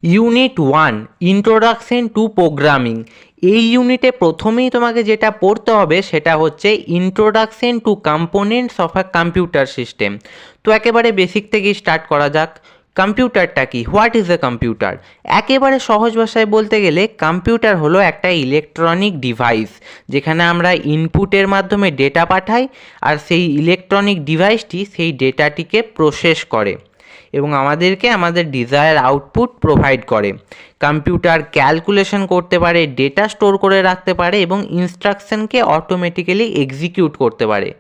Unit 1 introduction to programming. এই ইউনিটে প্রথমেই তোমাকে যেটা পড়তে হবে সেটা হচ্ছে introduction to components of a computer system. তো একেবারে বেসিক থেকেই স্টার্ট করা যাক। কম্পিউটারটা কি, হোয়াট ইজ এ কম্পিউটার? একেবারে সহজ ভাষায় বলতে গেলে কম্পিউটার হলো একটা ইলেকট্রনিক ডিভাইস, যেখানে আমরা ইনপুটের মাধ্যমে ডেটা পাঠাই আর সেই ইলেকট্রনিক ডিভাইসটি সেই ডেটাটিকে প্রসেস করে এবং আমাদেরকে আমাদের ডিজায়ার আউটপুট প্রোভাইড করে। কম্পিউটার ক্যালকুলেশন করতে পারে, ডেটা স্টোর করে রাখতে পারে এবং ইনস্ট্রাকশনকে অটোমেটিক্যালি এক্সিকিউট করতে পারে।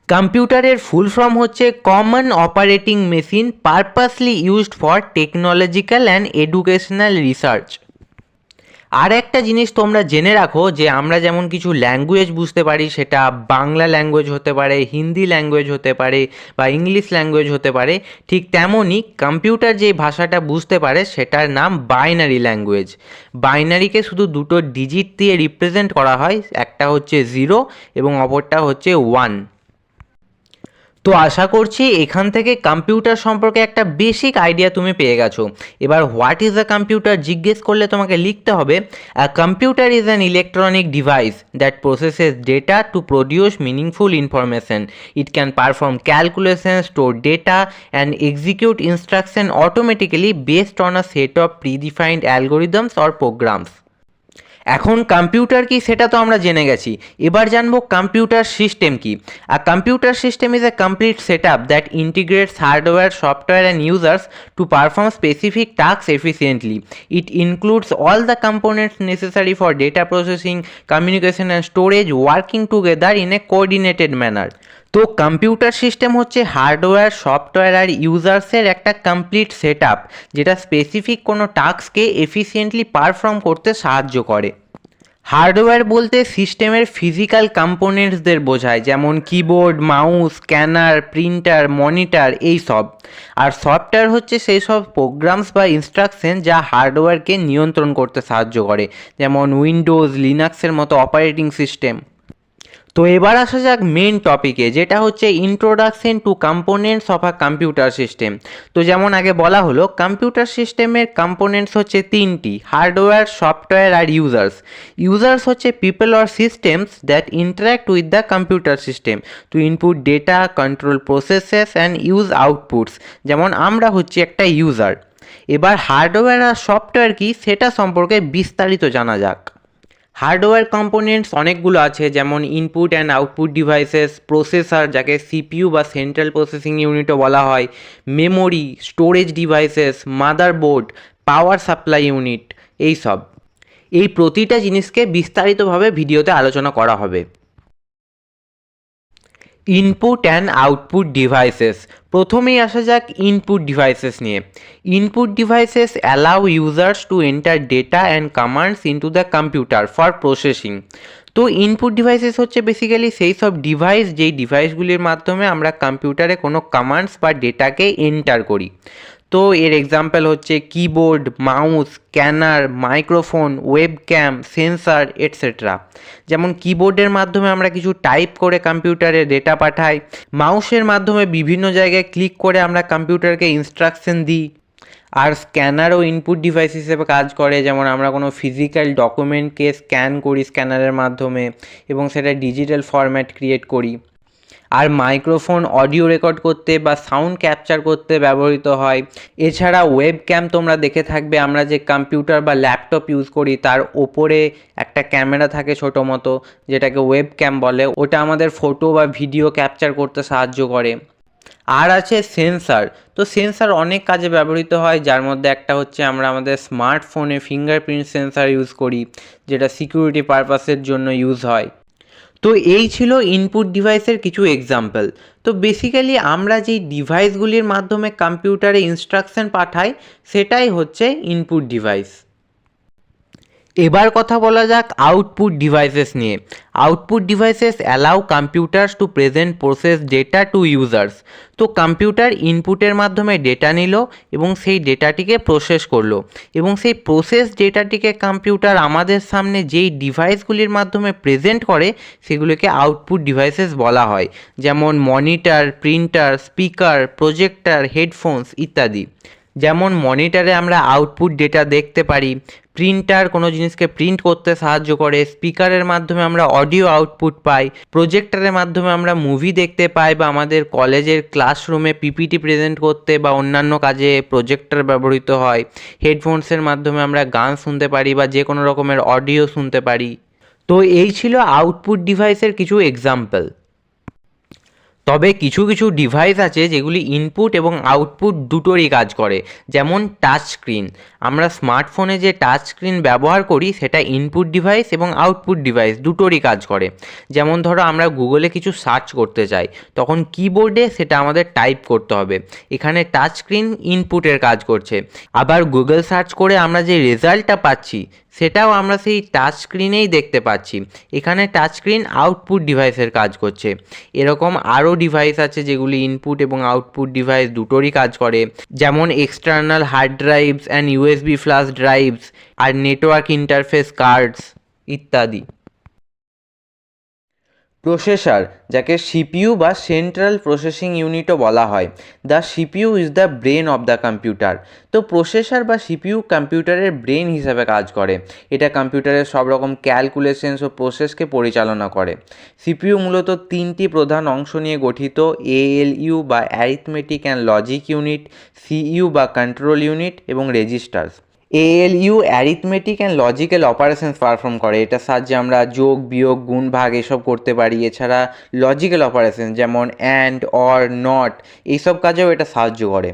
কম্পিউটারের ফুল ফর্ম হচ্ছে common operating machine purposely used for technological and educational research. আর একটা জিনিস তোমরা জেনে রাখো যে আমরা যেমন কিছু ল্যাঙ্গুয়েজ বুঝতে পারি, সেটা বাংলা ল্যাঙ্গুয়েজ হতে পারে, হিন্দি ল্যাঙ্গুয়েজ হতে পারে বা ইংলিশ ল্যাঙ্গুয়েজ হতে পারে, ঠিক তেমনই কম্পিউটার যে ভাষাটা বুঝতে পারে সেটার নাম বাইনারি ল্যাঙ্গুয়েজ। বাইনারিকে শুধু দুটো ডিজিট দিয়ে রিপ্রেজেন্ট করা হয়, একটা হচ্ছে 0 এবং অপরটা হচ্ছে 1। তো আশা করছি এখান থেকে কম্পিউটার সম্পর্কে একটা বেসিক আইডিয়া তুমি পেয়ে গেছো। এবার হোয়াট ইজ আ কম্পিউটার জিজ্ঞেস করলে তোমাকে লিখতে হবে a computer is an electronic device that processes data to produce meaningful information. It can perform calculation, store data and execute instruction automatically based on a set of predefined algorithms or programs. এখন computer কি সেটা তো আমরা জেনে গেছি, এবার জানবো computer system কি। A computer system is a complete set up that integrates hardware, software and users to perform specific task efficiently. It includes all the components necessary for data processing, communication and storage working together in a coordinated manner. তো computer system হচ্ছে hardware, software আর ইউজার্সের একটা complete set up, যেটা specific কোনো টাস্ককে efficiently perform করতে সাহায্য করে। হার্ডওয়্যার বলতে সিস্টেমের ফিজিক্যাল কম্পোনেন্টসদের বোঝায়, যেমন keyboard, mouse, scanner, printer, monitor, এই সব। আর সফটওয়্যার হচ্ছে সেই সব প্রোগ্রামস বা ইনস্ট্রাকশন যা হার্ডওয়্যারকে নিয়ন্ত্রণ করতে সাহায্য করে, যেমন উইন্ডোজ, লিনাক্সের মতো অপারেটিং সিস্টেম। তো এবার আসা যাক মেন টপিকে, যেটা হচ্ছে introduction to components of a computer system. তো যেমন আগে বলা হলো, কম্পিউটার সিস্টেমের কম্পোনেন্টস হচ্ছে তিনটি: হার্ডওয়্যার, সফটওয়্যার আর ইউজার্স। ইউজার্স হচ্ছে people or systems that interact with the computer system to input data, control processes and use outputs. যেমন আমরা হচ্ছে একটা ইউজার। এবার হার্ডওয়্যার আর সফটওয়্যার কি সেটা সম্পর্কে বিস্তারিত জানা যাক। হার্ডওয়্যার কম্পোনেন্টস অনেকগুলো আছে, যেমন input and output devices, processor যাকে সিপিইউ বা সেন্ট্রাল প্রসেসিং ইউনিটও বলা হয়, memory, storage devices, motherboard, power supply unit, এই সব। এই প্রতিটা জিনিসকে বিস্তারিতভাবে ভিডিওতে আলোচনা করা হবে। Input and output devices. প্রথমেই আসা যাক ইনপুট ডিভাইসেস নিয়ে। Input devices allow users to enter data and commands into the computer for processing. তো ইনপুট ডিভাইসেস হচ্ছে বেসিক্যালি সেই সব ডিভাইস যেই ডিভাইসগুলির মাধ্যমে আমরা কম্পিউটারে কোনো কমান্ডস বা ডেটাকে এন্টার করি। তো এর এক্সাম্পল হচ্ছে keyboard, mouse, scanner, microphone, webcam, sensor etcetera. যেমন কিবোর্ডের মাধ্যমে আমরা কিছু টাইপ করে কম্পিউটারে ডেটা পাঠাই, মাউসের মাধ্যমে বিভিন্ন জায়গায় ক্লিক করে আমরা কম্পিউটারকে ইনস্ট্রাকশন দিই, আর স্ক্যানারও ইনপুট ডিভাইস হিসেবে কাজ করে। যেমন আমরা কোনো ফিজিক্যাল ডকুমেন্টকে স্ক্যান করি স্ক্যানারের মাধ্যমে এবং সেটা ডিজিটাল ফরম্যাট ক্রিয়েট করি। আর মাইক্রোফোন অডিও রেকর্ড করতে বা সাউন্ড ক্যাপচার করতে ব্যবহৃত হয়। এছাড়া ওয়েবক্যাম তোমরা দেখে থাকবে, আমরা যে কম্পিউটার বা ল্যাপটপ ইউজ করি তার ওপরে একটা ক্যামেরা থাকে ছোটো মতো, যেটাকে ওয়েবক্যাম বলে, ওটা আমাদের ফটো বা ভিডিও ক্যাপচার করতে সাহায্য করে। আর আছে সেন্সার। তো সেন্সার অনেক কাজে ব্যবহৃত হয়, যার মধ্যে একটা হচ্ছে আমরা আমাদের স্মার্টফোনে ফিঙ্গারপ্রিন্ট সেন্সার ইউজ করি, যেটা সিকিউরিটি পারপাসের জন্য ইউজ হয়। তো এই ছিল ইনপুট ডিভাইসের কিছু এক্সাম্পল। তো বেসিক্যালি আমরা যেই ডিভাইসগুলির মাধ্যমে কম্পিউটারে ইনস্ট্রাকশন পাঠাই সেটাই হচ্ছে ইনপুট ডিভাইস। এবার কথা বলা যাক আউটপুট ডিভাইসেস নিয়ে। Output devices allow computers two present process data to users. তো কম্পিউটার ইনপুটের মাধ্যমে ডেটা নিল এবং সেই ডেটাটিকে প্রসেস করলো, এবং সেই প্রসেস ডেটাটিকে কম্পিউটার আমাদের সামনে যেই ডিভাইসগুলির মাধ্যমে প্রেজেন্ট করে সেগুলোকে আউটপুট ডিভাইসেস বলা হয়, যেমন monitor, printer, speaker, projector, headphones ইত্যাদি। যেমন মনিটরে আমরা আউটপুট ডেটা দেখতে পারি, প্রিন্টার কোনো জিনিসকে প্রিন্ট করতে সাহায্য করে, স্পিকারের মাধ্যমে আমরা অডিও আউটপুট পাই, প্রজেক্টরের মাধ্যমে আমরা মুভি দেখতে পাই বা আমাদের কলেজের ক্লাসরুমে পিপিটি প্রেজেন্ট করতে বা অন্যান্য কাজে প্রজেক্টর ব্যবহৃত হয়, হেডফোনসের মাধ্যমে আমরা গান শুনতে পারি বা যে কোনো রকমের অডিও শুনতে পারি। তো এই ছিল আউটপুট ডিভাইসের কিছু এক্সাম্পল। তবে কিছু কিছু ডিভাইস আছে যেগুলি ইনপুট এবং আউটপুট দুটোরই কাজ করে, যেমন টাচ স্ক্রিন। আমরা স্মার্টফোনে যে টাচ স্ক্রিন ব্যবহার করি সেটা ইনপুট ডিভাইস এবং আউটপুট ডিভাইস দুটোরই কাজ করে। যেমন ধরো আমরা গুগলে কিছু সার্চ করতে চাই, তখন কিবোর্ডে সেটা আমাদের টাইপ করতে হবে, এখানে টাচ স্ক্রিন ইনপুটের কাজ করছে। আবার গুগল সার্চ করে আমরা যে রেজাল্টটা পাচ্ছি সেটাও আমরা সেই টাচ স্ক্রিনেই দেখতে পাচ্ছি, এখানে টাচ স্ক্রিন আউটপুট ডিভাইসের কাজ করছে। এরকম আরও ডিভাইস আছে যেগুলি ইনপুট এবং আউটপুট ডিভাইস দুটোরই কাজ করে, যেমন external hard drives and USB flash drives, আর নেটওয়ার্ক ইন্টারফেস কার্ডস ইত্যাদি। প্রসেসর, যাকে সিপিইউ বা সেন্ট্রাল প্রসেসিং ইউনিটও বলা হয়, the CPU is the brain of the computer. তো প্রসেসর বা সিপিইউ কম্পিউটারের ব্রেন হিসাবে কাজ করে, এটা কম্পিউটারের সব রকম ক্যালকুলেশনস ও প্রসেসকে পরিচালনা করে। সিপিইউ মূলত তিনটি প্রধান অংশ নিয়ে গঠিত: এএলইউ বা arithmetic and logic unit, CU বা কন্ট্রোল ইউনিট এবং registers. ALU arithmetic and logical operations perform করে, এটার সাহায্যে আমরা যোগ বিয়োগ গুণ ভাগ এসব করতে পারি। এছাড়া লজিক্যাল অপারেশন যেমন অ্যান্ড, অর, নট এইসব কাজেও এটা সাহায্য করে।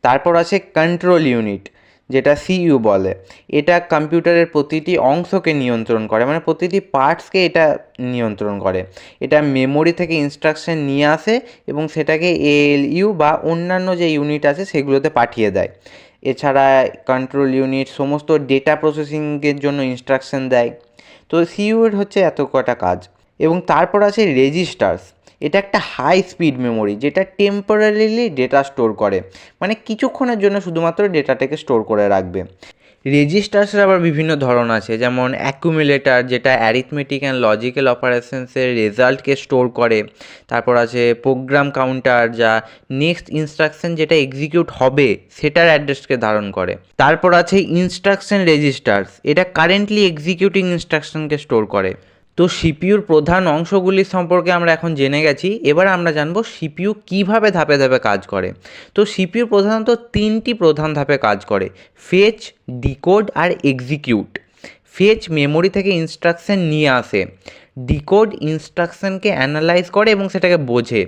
তারপর আছে কন্ট্রোল ইউনিট, যেটা সিইউ বলে। এটা কম্পিউটারের প্রতিটি অংশকে নিয়ন্ত্রণ করে, মানে প্রতিটি পার্টসকে এটা নিয়ন্ত্রণ করে। এটা মেমোরি থেকে ইনস্ট্রাকশন নিয়ে আসে এবং সেটাকে এএলইউ বা অন্যান্য যে ইউনিট আছে সেগুলোতে পাঠিয়ে দেয়। এছাড়া কন্ট্রোল ইউনিট সমস্ত ডেটা প্রসেসিংয়ের জন্য ইনস্ট্রাকশন দেয়। তো সিইউ এর হচ্ছে এত কটা কাজ। এবং তারপর আছে রেজিস্টার্স, এটা একটা হাই স্পিড মেমোরি যেটা টেম্পোরারিলি ডেটা স্টোর করে, মানে কিছুক্ষণের জন্য শুধুমাত্র ডেটাটাকে স্টোর করে রাখবে। রেজিস্টার্সের আবার বিভিন্ন ধরন আছে, যেমন অ্যাকুমুলেটর, যেটা অ্যারিথমেটিক অ্যান্ড লজিক্যাল অপারেশনসের রেজাল্টকে স্টোর করে। তারপর আছে প্রোগ্রাম কাউন্টার, যা নেক্সট ইনস্ট্রাকশন যেটা এক্সিকিউট হবে সেটার অ্যাড্রেসকে ধারণ করে। তারপর আছে ইনস্ট্রাকশন রেজিস্টার্স, এটা কারেন্টলি এক্সিকিউটিং ইনস্ট্রাকশনকে স্টোর করে। তো সিপিইউর প্রধান অংশগুলি সম্পর্কে আমরা এখন জেনে গেছি, এবার আমরা জানবো সিপিইউ কীভাবে ধাপে ধাপে কাজ করে। তো সিপিইউ প্রধানত তিনটি প্রধান ধাপে কাজ করে: ফেচ, ডিকোড আর এক্সিকিউট। ফেচ মেমোরি থেকে ইনস্ট্রাকশন নিয়ে আসে, ডিকোড ইনস্ট্রাকশনকে অ্যানালাইজ করে এবং সেটাকে বোঝে,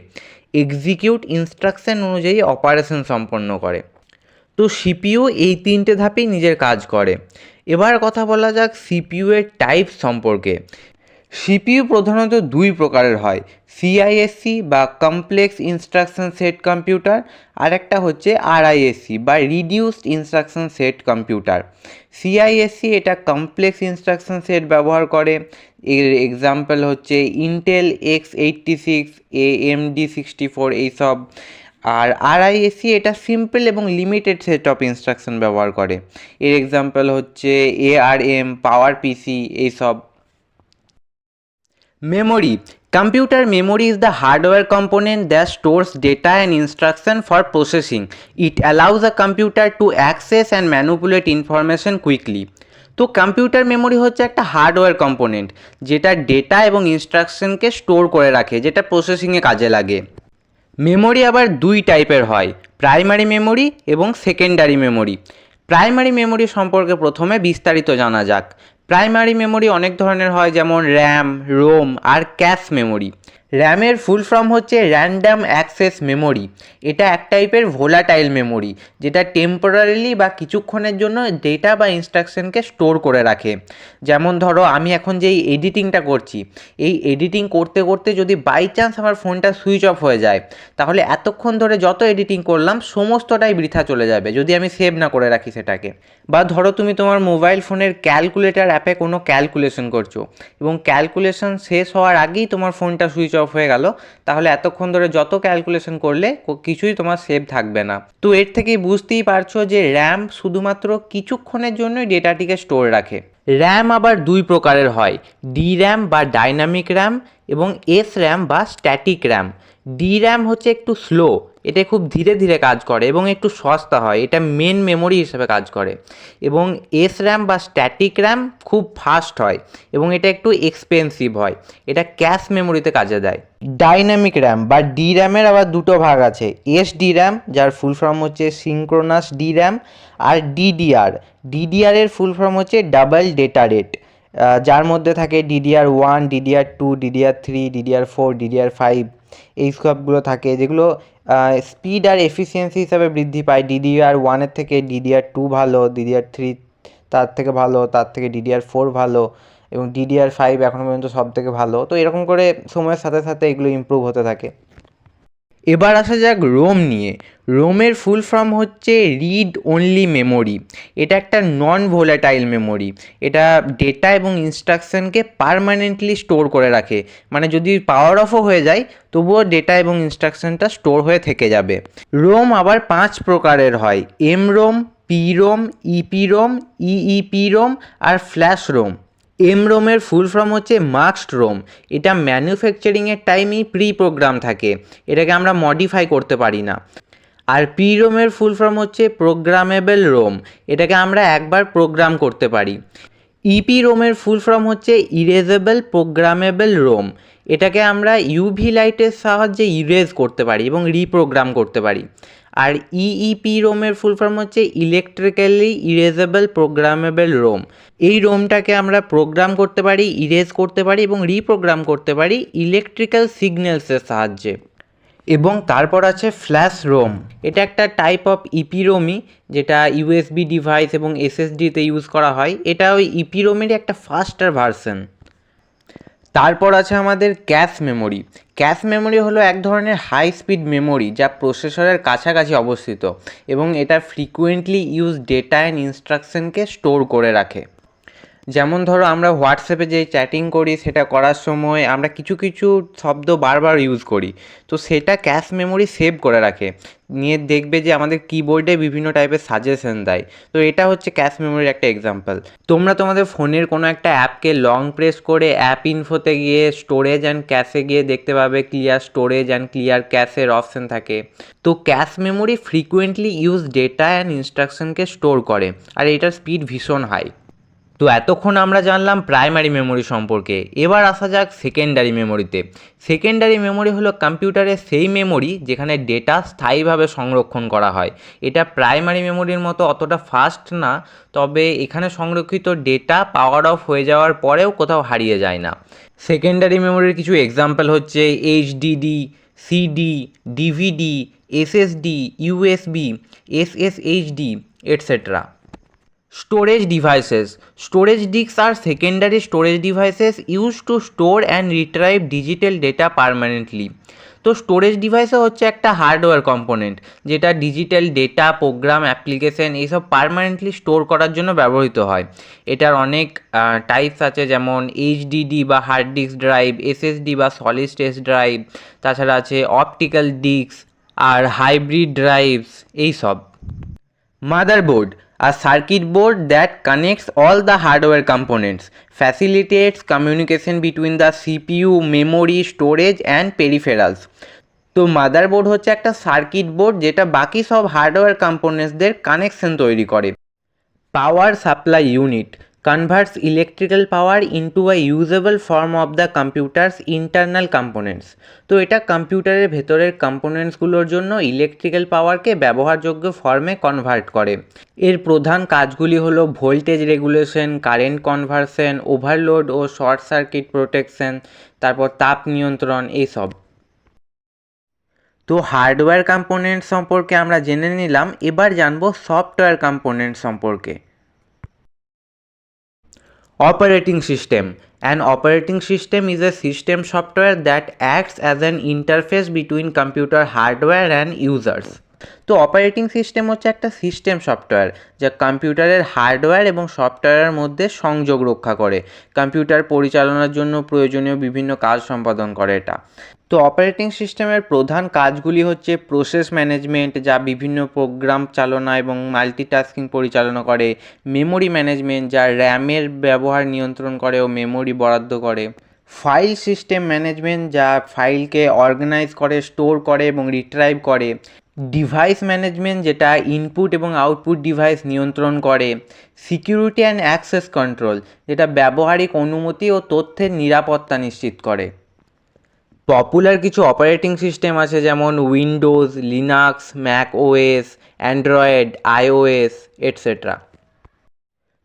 এক্সিকিউট ইনস্ট্রাকশন অনুযায়ী অপারেশন সম্পন্ন করে। তো সিপিইউ এই তিনটে ধাপেই নিজের কাজ করে। এবার কথা বলা যাক সিপিইউ এর টাইপ সম্পর্কে। সিপিইউ প্রধানত দুই প্রকারের হয়: সিআইএসসি বা কমপ্লেক্স ইনস্ট্রাকশন সেট কম্পিউটার, আর একটা হচ্ছে আরআইএসসি বা reduced instruction set computer. CISC এটা কমপ্লেক্স ইনস্ট্রাকশন সেট ব্যবহার করে, এর এক্সাম্পল হচ্ছে ইন্টেল x86, AMD64 এইসব। আর আরআইএসসি এটা সিম্পল এবং লিমিটেড সেট অফ ইনস্ট্রাকশন ব্যবহার করে, এর এক্সাম্পল হচ্ছে ARM, পাওয়ার পিসি এইসব। Memory. Computer memory is the hardware component that stores data and instruction for processing. It allows a computer to access and manipulate information quickly. তো computer memory হচ্ছে একটা hardware component যেটা data এবং ইনস্ট্রাকশনকে store করে রাখে, যেটা প্রসেসিংয়ে কাজে লাগে। মেমোরি আবার দুই টাইপের হয়: প্রাইমারি মেমোরি এবং সেকেন্ডারি মেমোরি। প্রাইমারি মেমোরি সম্পর্কে প্রথমে বিস্তারিত জানা যাক। প্রাইমারি মেমোরি অনেক ধরনের হয়, যেমন র্যাম, রোম আর ক্যাশ মেমোরি। র্যামের ফুল ফর্ম হচ্ছে র্যান্ডাম অ্যাক্সেস মেমোরি। এটা এক টাইপের ভোলাটাইল মেমোরি যেটা টেম্পোরারিলি বা কিছুক্ষণের জন্য ডেটা বা ইনস্ট্রাকশনকে স্টোর করে রাখে। যেমন ধরো আমি এখন যেই এডিটিংটা করছি, এই এডিটিং করতে করতে যদি বাই চান্স আমার ফোনটা সুইচ অফ হয়ে যায়, তাহলে এতক্ষণ ধরে যত এডিটিং করলাম সমস্তটাই বৃথা চলে যাবে যদি আমি সেভ না করে রাখি সেটাকে। বা ধরো তুমি তোমার মোবাইল ফোনের ক্যালকুলেটর অ্যাপে কোনো ক্যালকুলেশন করছো এবং ক্যালকুলেশন শেষ হওয়ার আগেই তোমার ফোনটা সুইচ অফ হয়ে গেল, তাহলে এতক্ষণ ধরে যত ক্যালকুলেশন করলে কিছুই তোমার সেভ থাকবে না। তো এর থেকেই বুঝতেই পারছো যে র্যাম শুধুমাত্র কিছুক্ষণের জন্যই ডেটাটিকে স্টোর রাখে। র্যাম আবার দুই প্রকারের হয়: ডি র্যাম বা ডাইনামিক র্যাম এবং এস র্যাম বা স্ট্যাটিক র্যাম। ডি র্যাম হচ্ছে একটু স্লো, এটা খুব ধীরে ধীরে কাজ করে এবং একটু সস্তা হয়, এটা মেন মেমোরি হিসেবে কাজ করে। এবং এস র্যাম বা স্ট্যাটিক র্যাম খুব ফাস্ট হয় এবং এটা একটু এক্সপেন্সিভ হয়, এটা ক্যাশ মেমোরিতে কাজে দেয়। ডাইনামিক র্যাম বা ডি র্যামের আবার দুটো ভাগ আছে, এস ডি র্যাম যার ফুল ফর্ম হচ্ছে সিঙ্ক্রোনাস ডি র্যাম, আর ডিডিআর। ডিডিআর এর ফুল ফর্ম হচ্ছে ডাবল ডেটা রেট, যার মধ্যে থাকে DDR1, DDR2, DDR3, DDR4, DDR5 এই সবগুলো থাকে, যেগুলো স্পিড আর এফিসিয়েন্সি হিসাবে বৃদ্ধি পায়। DDR1 থেকে DDR2 ভালো, DDR3 তার থেকে ভালো, তার থেকে DDR4 ভালো, এবং DDR5 এখনও পর্যন্ত সব থেকে ভালো। তো এরকম করে সময়ের সাথে সাথে এগুলো ইমপ্রুভ হতে থাকে। এবার আসা যাক রোম নিয়ে। রোমের ফুল ফর্ম হচ্ছে রিড অনলি মেমোরি। এটা একটা নন ভোলাটাইল মেমোরি, এটা ডেটা এবং ইনস্ট্রাকশনকে পারমানেন্টলি স্টোর করে রাখে, মানে যদি পাওয়ার অফও হয়ে যায় তবুও ডেটা এবং ইনস্ট্রাকশনটা স্টোর হয়ে থেকে যাবে। রোম আবার 5 প্রকারের হয়, MROM, PROM, EPROM, EEPROM আর ফ্ল্যাশ রোম। এম রোমের ফুল ফর্ম হচ্ছে মাস্কড রোম, এটা ম্যানুফ্যাকচারিংয়ের টাইমেই প্রি প্রোগ্রাম থাকে, এটাকে আমরা মডিফাই করতে পারি না। আর পি রোমের ফুল ফর্ম হচ্ছে প্রোগ্রামেবল রোম, এটাকে আমরা একবার প্রোগ্রাম করতে পারি। ইপি রোমের ফুল ফর্ম হচ্ছে ইরেজেবল প্রোগ্রামেবল রোম, এটাকে আমরা ইউভি লাইটের সাহায্যে ইরেজ করতে পারি এবং রিপ্রোগ্রাম করতে পারি। আর ইইপি রোমের ফুল ফর্ম হচ্ছে ইলেকট্রিক্যালি ইরেজেবল প্রোগ্রামেবল রোম, এই রোমটাকে আমরা প্রোগ্রাম করতে পারি, ইরেজ করতে পারি এবং রিপ্রোগ্রাম করতে পারি ইলেকট্রিক্যাল সিগন্যালসের সাহায্যে। এবং তারপর আছে ফ্ল্যাশ রোম, এটা একটা টাইপ অফ ইপি রোমই, যেটা ইউএসবি ডিভাইস এবং এসএসডিতে ইউজ করা হয়, এটা ওই ইপি রোমেরই একটা ফাস্টার ভার্সন। তারপর আছে আমাদের ক্যাশ মেমোরি। ক্যাশ মেমোরি হলো এক ধরনের হাই স্পিড মেমোরি যা প্রসেসরের কাছাকাছি অবস্থিত এবং এটা ফ্রিকুয়েন্টলি ইউজ ডেটা অ্যান্ড ইনস্ট্রাকশনকে স্টোর করে রাখে। যেমন ধরো আমরা হোয়াটসঅ্যাপে যে চ্যাটিং করি সেটা করার সময় আমরা কিছু কিছু শব্দ বারবার ইউজ করি, তো সেটা ক্যাশ মেমোরি সেভ করে রাখে, নিয়ে দেখবে যে আমাদের কিবোর্ডে বিভিন্ন টাইপের সাজেশন দেয়। তো এটা হচ্ছে ক্যাশ মেমোরির একটা এক্সাম্পল। তোমরা তোমাদের ফোনের কোনো একটা অ্যাপকে লং প্রেস করে অ্যাপ ইনফোতে গিয়ে স্টোরেজ অ্যান্ড ক্যাশে গিয়ে দেখতে পাবে ক্লিয়ার স্টোরেজ অ্যান্ড ক্লিয়ার ক্যাশের অপশন থাকে। তো cache memory frequently use data and ইনস্ট্রাকশনকে স্টোর করে, আর এটার স্পিড ভীষণ হাই। তো এতক্ষণ আমরা জানলাম প্রাইমারি মেমোরি সম্পর্কে, এবার আসা যাক সেকেন্ডারি মেমোরিতে। সেকেন্ডারি মেমোরি হলো কম্পিউটারের সেই মেমোরি যেখানে ডেটা স্থায়ীভাবে সংরক্ষণ করা হয়। এটা প্রাইমারি মেমোরির মতো অতটা ফাস্ট না, তবে এখানে সংরক্ষিত ডেটা পাওয়ার অফ হয়ে যাওয়ার পরেও কোথাও হারিয়ে যায় না। সেকেন্ডারি মেমোরির কিছু এক্সাম্পল হচ্ছে HDD, CD, DVD, SSD, USB, SSHD, etcetera. Storage devices. Storage disks are secondary storage devices used to store and retrieve digital data permanently. তো স্টোরেজ ডিভাইসও হচ্ছে একটা হার্ডওয়্যার কম্পোনেন্ট যেটা ডিজিটাল ডেটা, প্রোগ্রাম, অ্যাপ্লিকেশন এইসব permanently store করার জন্য ব্যবহৃত হয়। এটার অনেক টাইপস আছে, যেমন এইচডিডি বা হার্ড ডিস্ক ড্রাইভ, এসএসডি বা সলিড স্টেট ড্রাইভ, তাছাড়া আছে অপটিক্যাল ডিস্ক আর হাইব্রিড ড্রাইভস এইসব। Motherboard, a circuit board that connects all the hardware components, facilitates communication between the CPU, memory, storage and peripherals. তো motherboard হচ্ছে একটা circuit board যেটা বাকি সব হার্ডওয়্যার কম্পোনেন্টসদের কানেকশন তৈরি করে। Power supply unit converts electrical power into a usable form of the computer's internal components. তো এটা কম্পিউটারের ভেতরের কম্পোনেন্টসগুলোর জন্য ইলেকট্রিক্যাল পাওয়ারকে ব্যবহারযোগ্য ফর্মে কনভার্ট করে। এর প্রধান কাজগুলি হলো voltage regulation, current conversion, overload ও শর্ট সার্কিট প্রোটেকশন, তারপর তাপ নিয়ন্ত্রণ এইসব। তো হার্ডওয়্যার কম্পোনেন্ট সম্পর্কে আমরা জেনে নিলাম, এবার জানবো সফটওয়্যার কম্পোনেন্ট সম্পর্কে। Operating system. An operating system is a system software that acts as an interface between computer hardware and users. তো অপারেটিং সিস্টেম হচ্ছে একটা সিস্টেম সফটওয়্যার যা কম্পিউটারের হার্ডওয়্যার এবং সফটওয়্যারের মধ্যে সংযোগ রক্ষা করে, কম্পিউটার পরিচালনার জন্য প্রয়োজনীয় বিভিন্ন কাজ সম্পাদন করে এটা। তো অপারেটিং সিস্টেমের প্রধান কাজগুলি হচ্ছে প্রসেস ম্যানেজমেন্ট, যা বিভিন্ন প্রোগ্রাম চালনা এবং মাল্টিটাস্কিং পরিচালনা করে, মেমোরি ম্যানেজমেন্ট, যা র্যামের ব্যবহার নিয়ন্ত্রণ করে ও মেমোরি বরাদ্দ করে, ফাইল সিস্টেম ম্যানেজমেন্ট, যা ফাইলকে অর্গানাইজ করে, স্টোর করে এবং রিট্রাইভ করে। ডিভাইস ম্যানেজমেন্ট, যেটা ইনপুট এবং আউটপুট ডিভাইস নিয়ন্ত্রণ করে। সিকিউরিটি অ্যান্ড অ্যাক্সেস কন্ট্রোল, যেটা ব্যবহারিক অনুমতি ও তথ্যের নিরাপত্তা নিশ্চিত করে। পপুলার কিছু অপারেটিং সিস্টেম আছে, যেমন Windows, Linux, Mac OS, Android, iOS, etcetera.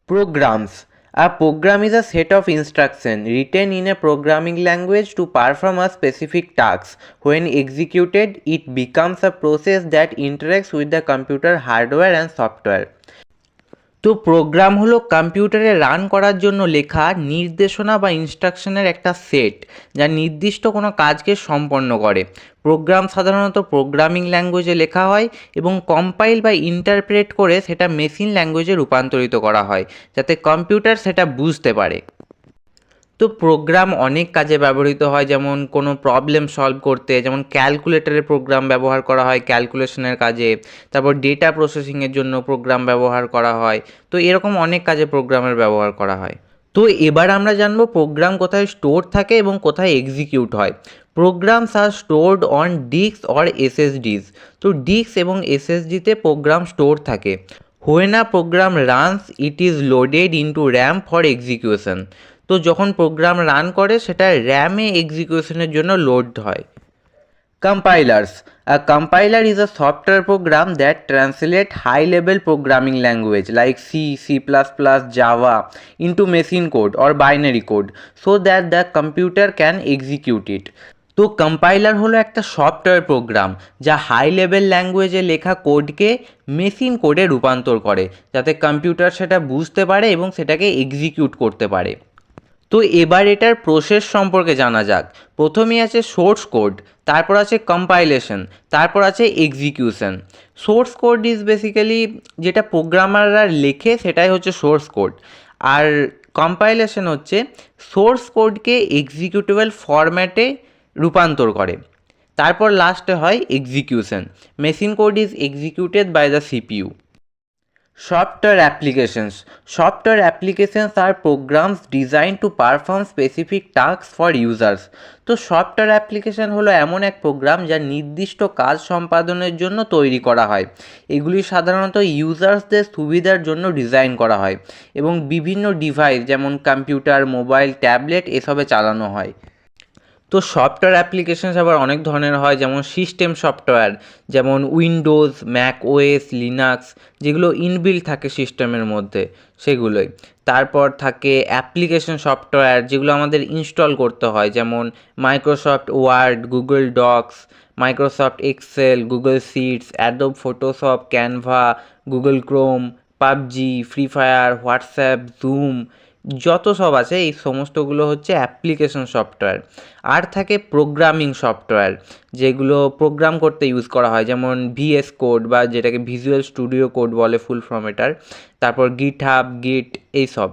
Programs. A program is a set of instructions written in a programming language to perform a specific task. When executed, it becomes a process that interacts with the computer hardware and software. তো programme হলো কম্পিউটারে run করার জন্য লেখা নির্দেশনা বা ইনস্ট্রাকশনের একটা set, যা নির্দিষ্ট কোনো কাজকে সম্পন্ন করে। প্রোগ্রাম সাধারণত প্রোগ্রামিং ল্যাঙ্গুয়েজে লেখা হয় এবং কম্পাইল বা ইন্টারপ্রেট করে সেটা মেশিন ল্যাঙ্গুয়েজে রূপান্তরিত করা হয়, যাতে কম্পিউটার সেটা বুঝতে পারে। তো প্রোগ্রাম অনেক কাজে ব্যবহৃত হয়, যেমন কোনো প্রবলেম সলভ করতে, যেমন ক্যালকুলেটরের প্রোগ্রাম ব্যবহার করা হয় ক্যালকুলেশনের কাজে। তারপর ডেটা প্রসেসিংয়ের জন্য প্রোগ্রাম ব্যবহার করা হয়। তো এরকম অনেক কাজে প্রোগ্রামের ব্যবহার করা হয়। তো এবার আমরা জানবো প্রোগ্রাম কোথায় স্টোর থাকে এবং কোথায় এক্সিকিউট হয়। Programs are stored on disk or SSDs. তো ডিস্ক এবং এসএসডিতে প্রোগ্রাম স্টোর থাকে। When a program runs, it is loaded into RAM for execution. তো যখন প্রোগ্রাম রান করে সেটা র্যামে এক্সিকিউশনের জন্য লোড হয়। Compilers. A compiler is a software program that translates high-level programming language like C, C++, Java into machine code or binary code so that the computer can execute it. তো compiler হলো একটা software program যা high level ল্যাঙ্গুয়েজে লেখা কোডকে machine কোডে রূপান্তর করে, যাতে কম্পিউটার সেটা বুঝতে পারে এবং সেটাকে এক্সিকিউট করতে পারে। তো এবার এটার প্রসেস সম্পর্কে জানা যাক। প্রথমেই আছে সোর্স কোড, তারপর আছে কম্পাইলেশন, তারপর আছে execution. Source code is basically যেটা প্রোগ্রামাররা লেখে সেটাই হচ্ছে সোর্স কোড। আর কম্পাইলেশন হচ্ছে সোর্স কোডকে এক্সিকিউটেবল ফরম্যাটে রূপান্তর করে। তারপর লাস্টে হয় execution. Machine code is executed by the CPU. Software applications. Software applications are programs designed to perform specific tasks for users. তো সফটওয়্যার অ্যাপ্লিকেশন হলো এমন এক প্রোগ্রাম যা নির্দিষ্ট কাজ সম্পাদনের জন্য তৈরি করা হয়। এগুলি সাধারণত ইউজার্সদের সুবিধার জন্য ডিজাইন করা হয় এবং বিভিন্ন ডিভাইস যেমন কম্পিউটার, মোবাইল, ট্যাবলেট এসবে চালানো হয়। তো সফটওয়্যার অ্যাপ্লিকেশনস আবার অনেক ধরনের হয়, যেমন সিস্টেম সফটওয়্যার, যেমন উইন্ডোজ, ম্যাক ওএস, লিনাক্স, যেগুলো ইনবিল্ট থাকে সিস্টেমের মধ্যে সেগুলোই। তারপর থাকে অ্যাপ্লিকেশন সফটওয়্যার, যেগুলো আমাদের ইনস্টল করতে হয়, যেমন Microsoft Word, Google Docs, Microsoft Excel, Google Sheets, Adobe Photoshop, Canva, Google Chrome, PUBG, Free Fire, WhatsApp, Zoom, যত সব আছে এই সমস্তগুলো হচ্ছে অ্যাপ্লিকেশন সফটওয়্যার। আর থাকে প্রোগ্রামিং সফটওয়্যার, যেগুলো প্রোগ্রাম করতে ইউজ করা হয়, যেমন ভিএস কোড বা যেটাকে ভিজুয়াল স্টুডিও কোড বলে ফুল ফর্ম এটার। তারপর গিটহাব, গিট, এইসব।